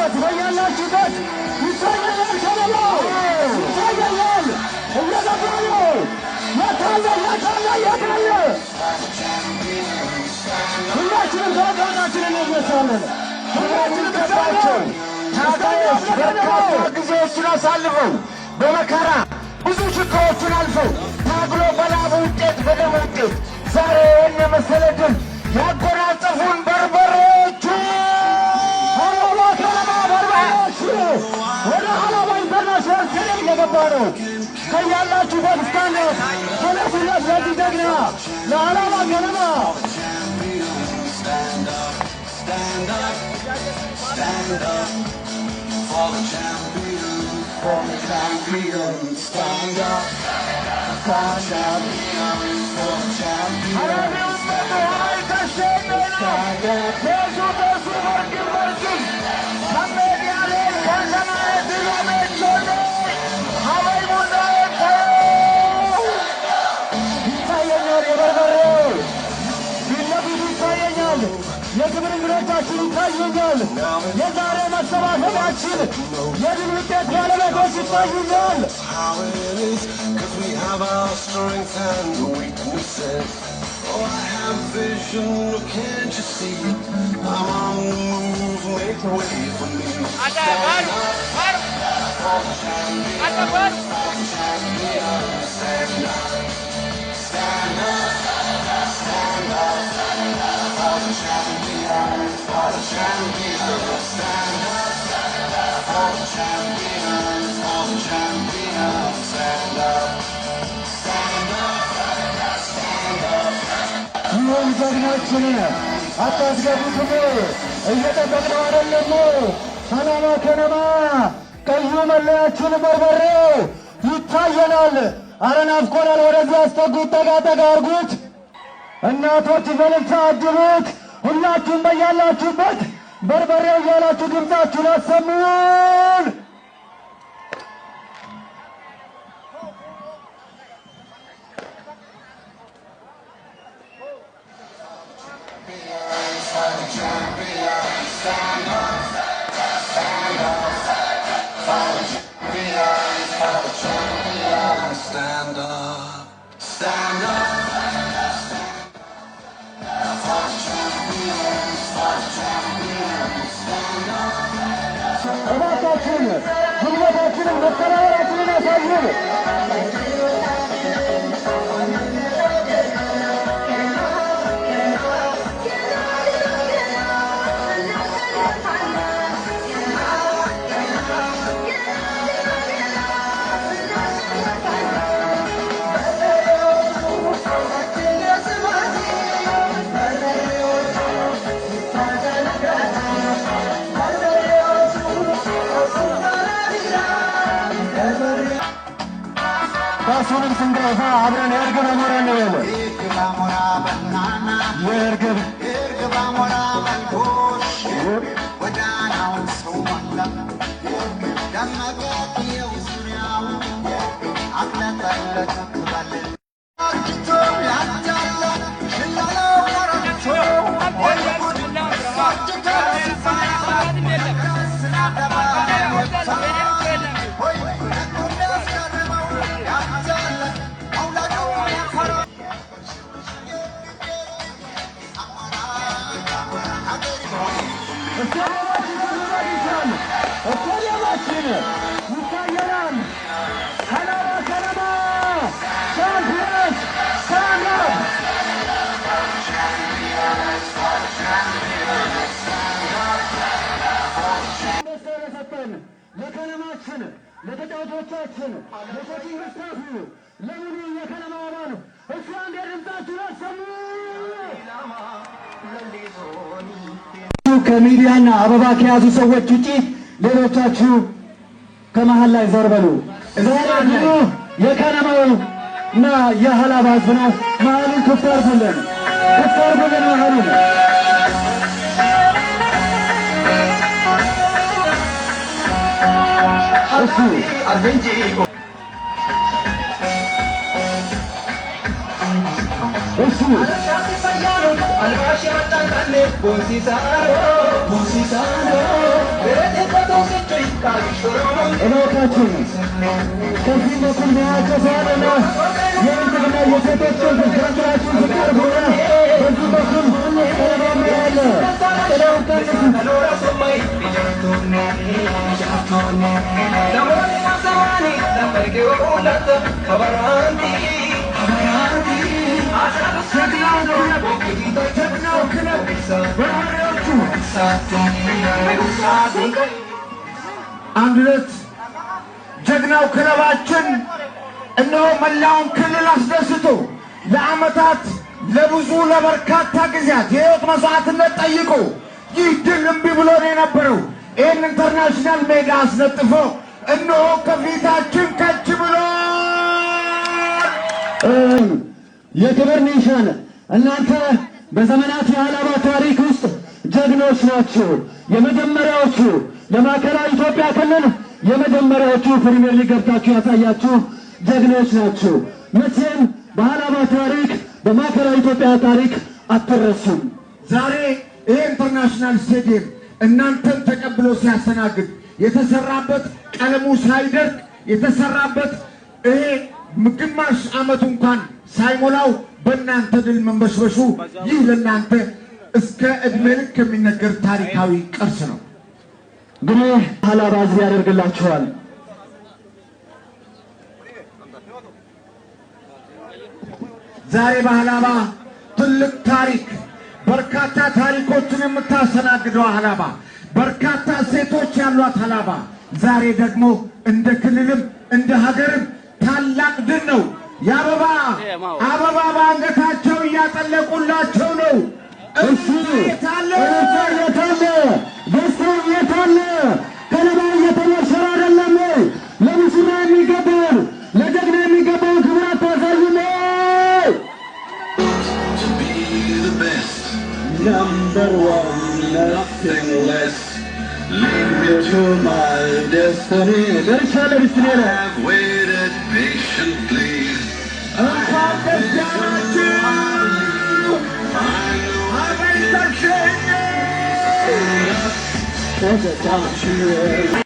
በረከት በያላችሁበት ይታያል። ሰላም ይታያል። እየገባሉ የታለ ሁላችንም ተወዳዳችንን እንነሳለን። ሁላችንም ተባቸው ታጋዮች በርካታ ጊዜዎችን አሳልፈው በመከራ ብዙ ችግሮችን አልፈው ታግሎ በላብ ውጤት በደም ውጤት ዛሬ የመሰለ ድል ያጎናጸፉን በርበሬዎቹ ሀላባ ከነማ በርበሬዎቹ ወደ ሀላባ ኢንተርናሽናል ስቴዲየም እየገባ ነው። ከያላችሁበት ስታንድ ተነሱለት ለዚህ ጀግና ለሀላባ ከነማ stand up for the champions, stand up for the champions, የክብር እንግዶቻችን ይታዩኛል። የዛሬ መሰባሰባችን የድል ውጤት ባለቤቶች ይታዩኛል። ይህን ጀግናችን አታስገቡትም? እየጠበቅነው አይደለም? ሀላባ ከነማ ቀዩ መለያችን በርበሬው ይታየናል። አረ ናፍቆናል። ወደዚህ አስጠጉት፣ ጠጋ ጠጋ አርጉት። እናቶች በልልታ አጅቡት። ሁላችሁም በያላችሁበት በርበሬው እያላችሁ ድምፃችሁን አሰሙን። እባካችሁን ጉልበታችንን መተባበራችንን ያሳዩን። ራሱንም ስንገፋ አብረን የእርግብ አሞራ ነው ያለ የእርግብ አሞራ መልኮሽ ወዳናውን ሰው ማላ ደመቀ የውስሪያው አቅለጠለት ባለ አርጅቶ ያጃለ ሽላለው ወረቶ ወይጉድ አርጅቶ ስናደባ ስታዲየማችን ይታየናል። ሀላባ ከነማ ቻምፒየንስ ስታንድ አፕ። ለሰጠን ለከነማችን፣ ለተጫዋቾቻችን፣ ለኮቺንግ ስታፉ፣ ለሙሉ የከነማ አባል እሱ አንድ ድምፃችሁን አሰሙ። ከሚዲያና አበባ ከያዙ ሰዎች ውጪ ሌሎቻችሁ ከመሃል ላይ ዘር በሉ። ዛሬ ደግሞ የከነማው እና የሀላባ ህዝብ ነው። መሃሉን ክፍት አድርጉልን፣ ክፍት አድርጉልን መሃሉን። እሱ Albashi matangale, bonsisano, እባካችሁ ከዚህ በኩል መያቸሰዋልና የወንድና የሴቶችን ጃንጥላችሁን ስቀርቡና በዚህ በኩል ቀለባማ ያለ ጥለው አንድነት ጀግናው ክለባችን እነሆ መላውን ክልል አስደስቶ ለዓመታት ለበርካታ ጊዜያት የሕይወት መስዋዕትነት ጠይቆ ይህ ድል እምቢ ብሎ ነው የነበረው። ይህን ኢንተርናሽናል ሜዳ አስነጥፎ እነሆ ከፊታችን ከች ብሎ የክብር ኒሻን እናንተ በዘመናት የሀላባ ታሪክ ውስጥ ጀግኖች ናችሁ። የመጀመሪያዎቹ ለማዕከላዊ ኢትዮጵያ ክልል የመጀመሪያዎቹ ፕሪሚየር ሊግ ገብታችሁ ያሳያችሁ ጀግኖች ናችሁ። መቼም በሀላባ ታሪክ በማዕከላዊ ኢትዮጵያ ታሪክ አትረሱም። ዛሬ ይህ ኢንተርናሽናል ስቴዲየም እናንተን ተቀብሎ ሲያስተናግድ የተሰራበት ቀለሙ ሳይደርቅ የተሰራበት ይሄ ግማሽ ዓመቱ እንኳን ሳይሞላው በእናንተ ድል መንበሽበሹ ይህ ለእናንተ እስከ ዕድሜ ልክ የሚነገር ታሪካዊ ቅርስ ነው። እንግዲህ ሀላባ እዚህ ያደርግላችኋል። ዛሬ በሀላባ ትልቅ ታሪክ በርካታ ታሪኮችን የምታስተናግደው ሀላባ በርካታ ሴቶች ያሏት ሀላባ ዛሬ ደግሞ እንደ ክልልም እንደ ሀገርም ታላቅ ድል ነው። አበባ በአንገታቸው እያጠለቁላቸው ነው። እሱ የታለ ደስታ የታለ? ከለባ እየተሞሸረ አይደለም ወይ? ለሙሽራ የሚገባው ለጀግና የሚገባው ክብር አታሳዩም? Number one, nothing less. Lead me to my destiny. I've waited patiently. I'm